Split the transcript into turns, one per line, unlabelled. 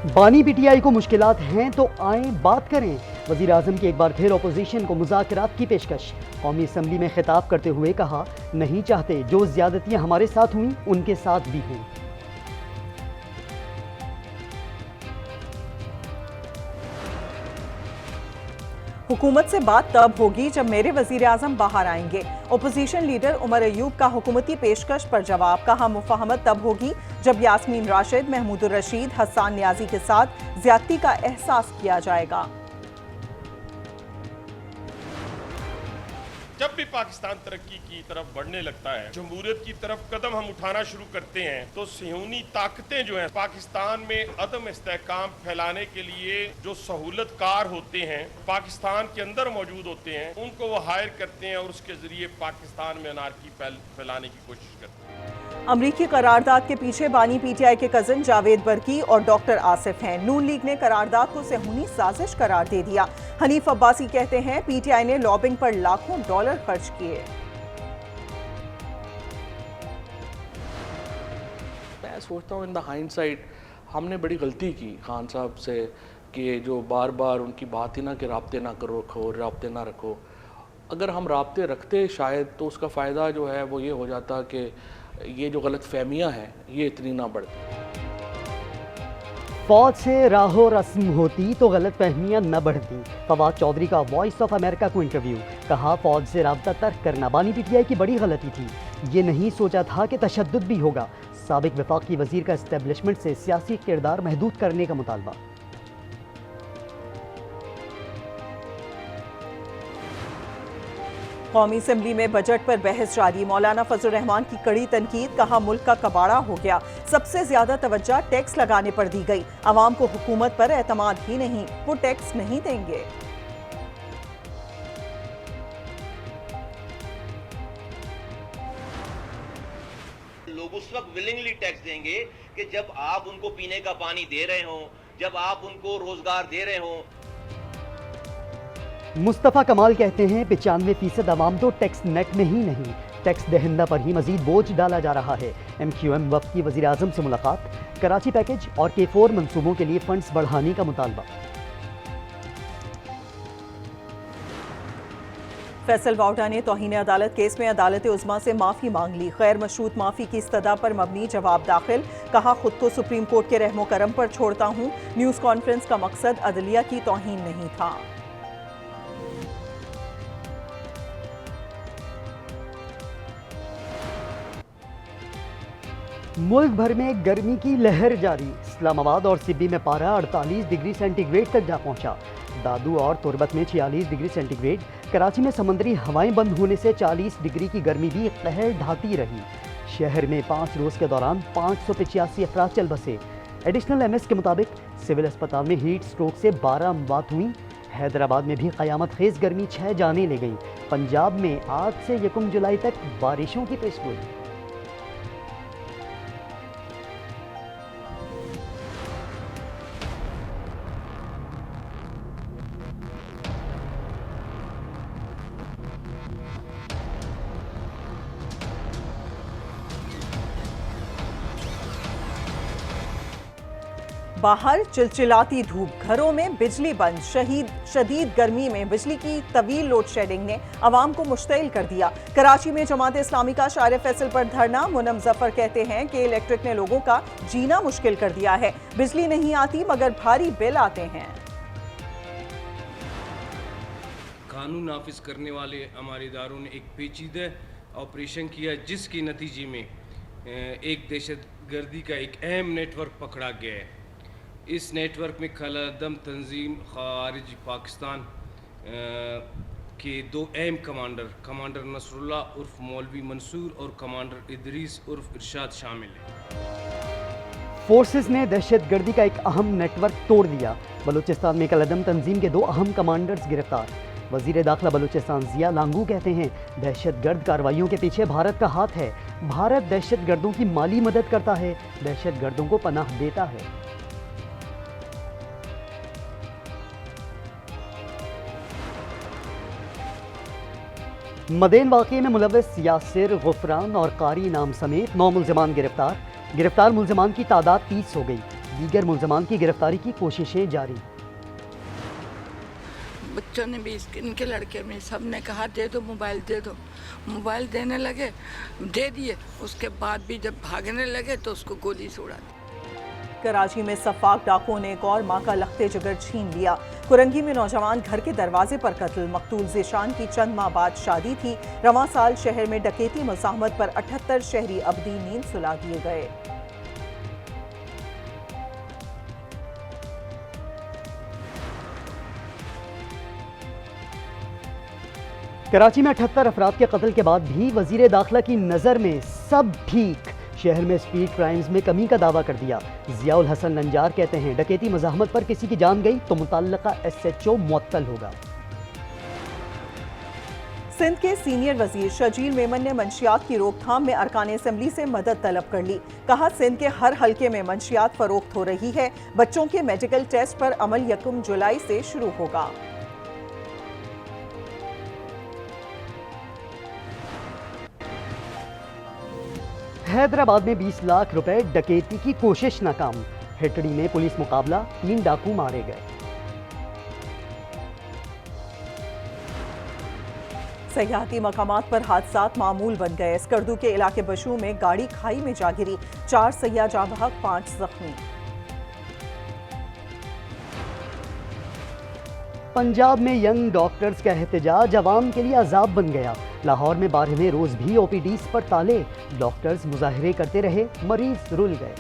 बानी पीटीआई को मुश्किलात हैं तो आए बात करें। वजीर आजम की एक बार फिर अपोजिशन को मुज़ाकरात की पेशकश। कौमी असम्बली में खिताब करते हुए कहा, नहीं चाहते जो ज्यादतियां हमारे साथ हुई उनके साथ भी हों।
हुकूमत से बात तब होगी जब मेरे वजीर आजम बाहर आएंगे। ओपोजिशन लीडर उमर अयूब का हुकूमती पेशकश पर जवाब। कहा, मुफाहमत तब होगी जब यास्मीन राशिद, महमूदुर रशीद, हसन नियाजी के साथ ज्यादती का एहसास किया जाएगा।
जब भी पाकिस्तान तरक्की की तरफ बढ़ने लगता है, जमहूरियत की तरफ कदम हम उठाना शुरू करते हैं, तो सिहूनी ताकतें जो हैं पाकिस्तान में अदम इस्तेहकाम फैलाने के लिए जो सहूलतकार होते हैं, पाकिस्तान के अंदर मौजूद होते हैं, उनको वो हायर करते हैं और उसके जरिए पाकिस्तान में अनारकी फैलाने की कोशिश करते हैं।
अमरीकी करारदाद के पीछे बानी पीटीआई के कजन जावेद बरकी और डॉक्टर आसिफ हैं। नून लीग ने करारदाद को सिहूनी साजिश करार दे दिया। हनीफ अब्बासी कहते हैं, पीटीआई ने लॉबिंग पर लाखों डॉलर खर्च किए।
मैं सोचता हूँ इन द हाइंडसाइट हमने बड़ी गलती की खान साहब से कि जो बार बार उनकी बात ही ना कि राब्ते ना करो रखो, राब्ते ना रखो। अगर हम राब्ते रखते शायद तो उसका फ़ायदा जो है वो ये हो जाता कि ये जो गलत फहमियाँ हैं ये इतनी ना बढ़ती।
फौज से राहो रस्म होती तो गलत फहमियाँ न बढ़ती। फवाद चौधरी का वॉइस ऑफ अमेरिका को इंटरव्यू। कहा, फौज से राब्ता तर्क करना बानी पीटीआई की बड़ी गलती थी। ये नहीं सोचा था कि तशद्दुद भी होगा। साबिक वफाकी वजीर का एस्टेब्लिशमेंट से सियासी किरदार महदूद करने का मुतालबा।
कौमी असम्बली में बजट पर बहस जारी। मौलाना फजल रहमान की कड़ी तनकीद। कहा, मुल्क का कबाड़ा हो गया। सबसे ज्यादा तवज्जो टैक्स लगाने पर दी गई। अवाम को हुकूमत पर एतमाद ही नहीं, वो टैक्स नहीं देंगे।
लोग उस वक्त विलिंगली टैक्स देंगे कि जब आप उनको पीने का पानी दे रहे हो, जब आप उनको रोजगार दे रहे हो।
मुस्तफ़ा कमाल कहते हैं, 95% अवाम तो टैक्स नेट में ही नहीं, टैक्स दहिंदा पर ही मजीद बोझ डाला जा रहा है। MQM वफ्द की वज़ीर आज़म से मुलाकात। कराची पैकेज और K4 मंसूबों के लिए फंड्स बढ़ाने का मुतालबा।
फैसल वाउडा ने तौहीन अदालत केस में अदालत उज़्मा से माफ़ी मांग ली। गैर मशरूत माफ़ी की इस्तदा पर मबनी जवाब दाखिल। कहा, खुद को सुप्रीम कोर्ट के रहमो करम पर छोड़ता हूँ। न्यूज़ कॉन्फ्रेंस का मकसद अदलिया की तौहीन नहीं था।
मुल्क भर में गर्मी की लहर जारी। इस्लामाबाद और सिब्बी में पारा 48 डिग्री सेंटीग्रेड तक जा पहुंचा। दादू और तुरबत में 46 डिग्री सेंटीग्रेड। कराची में समंदरी हवाएं बंद होने से 40 डिग्री की गर्मी भी कहर ढाती रही। शहर में 5 रोज़ के दौरान 585 अफराद चल बसे। एडिशनल MS के मुताबिक सिविल अस्पताल में हीट स्ट्रोक से 12 अमवात हुई। हैदराबाद में भी क़यामत खेज गर्मी 6 जाने ले गई। पंजाब में आज से 1 जुलाई तक बारिशों की पेशगोई।
बाहर चिलचिलाती धूप, घरों में बिजली बंद। शदीद गर्मी में बिजली की तवील लोड शेडिंग ने अवाम को मुश्तइल कर दिया। कराची में जमात इस्लामी का शार फैसल पर धरना। मुनम जफर कहते हैं कि इलेक्ट्रिक ने लोगों का जीना मुश्किल कर दिया है। बिजली नहीं आती मगर भारी बिल आते हैं।
कानून नाफिज करने वाले हमारे इदारों ने एक पेचीदा ऑपरेशन किया जिसके नतीजे में एक दहशतगर्दी का एक अहम नेटवर्क पकड़ा गया है। इस नेटवर्क में खलादम तंजीम खारिज पाकिस्तान के 2 अहम कमांडर नसरुल्ला उर्फ मौलवी मंसूर और कमांडर इदरीस उर्फ इरशाद शामिल हैं।
फोर्सेस ने दहशतगर्दी का एक अहम नेटवर्क तोड़ दिया। बलूचिस्तान में कलदम तंजीम के 2 अहम कमांडर्स गिरफ्तार। वजीर दाखिला बलूचिस्तान जिया लांगू कहते हैं, दहशतगर्द कार्रवाइयों के पीछे भारत का हाथ है। भारत दहशतगर्दों की माली मदद करता है, दहशतगर्दों को पनाह देता है। मदेन वाक़े में मुलव्वस यासिर, गुफरान और कारी नाम समेत 9 मुल्ज़िमान गिरफ्तार। मुल्ज़िमान की तादाद 30 हो गई। दीगर मुलजमान की गिरफ्तारी की कोशिशें जारी।
बच्चों ने भी इनके लड़के में सब ने कहा दे दो मोबाइल दे दो, मोबाइल देने लगे, दे दिए। उसके बाद भी जब भागने लगे तो उसको गोली से उड़ा दी।
कराची में सफाक डाकुओं ने एक और मां का लखते जिगर छीन लिया। कुरंगी में नौजवान घर के दरवाजे पर कत्ल। मकतूल ज़ीशान की चंद माह बाद शादी थी। रवां साल शहर में डकैती मुज़ाहमत पर 78 शहरी अबदी नींद सुला दिए गए।
कराची में 78 अफराद के कत्ल के बाद भी वजीर दाखिला की नज़र में सब ठीक। शहर में स्पीड क्राइम्स में कमी का दावा कर दिया। जियाउल हसन नंजार कहते हैं डकैती मुज़ाहमत पर किसी की जान गई तो मुतल्लका SHO मुअत्तल होगा।
सिंध के सीनियर वजीर शजील मेमन ने मंशियात की रोकथाम में अरकान असम्बली से मदद तलब कर ली। कहा सिंध के हर हल्के में मंशियात फरोख्त हो रही है। बच्चों के मेडिकल टेस्ट पर अमल 1 जुलाई से शुरू होगा।
हैदराबाद में 20 लाख रुपए डकैती की कोशिश नाकाम। हेटड़ी में पुलिस मुकाबला, 3 डाकू मारे गए।
सयाहती मकामात पर हादसात मामूल बन गए। स्कर्दू के इलाके बशू में गाड़ी खाई में जा गिरी। 4 सयाह जाँ बहक, 5 जख्मी।
पंजाब में यंग डॉक्टर्स का एहतजाज अवाम के लिए अजाब बन गया। लाहौर में 12वें रोज भी OPDs पर ताले। डॉक्टर्स मुजाहरे करते रहे, मरीज रुल गए।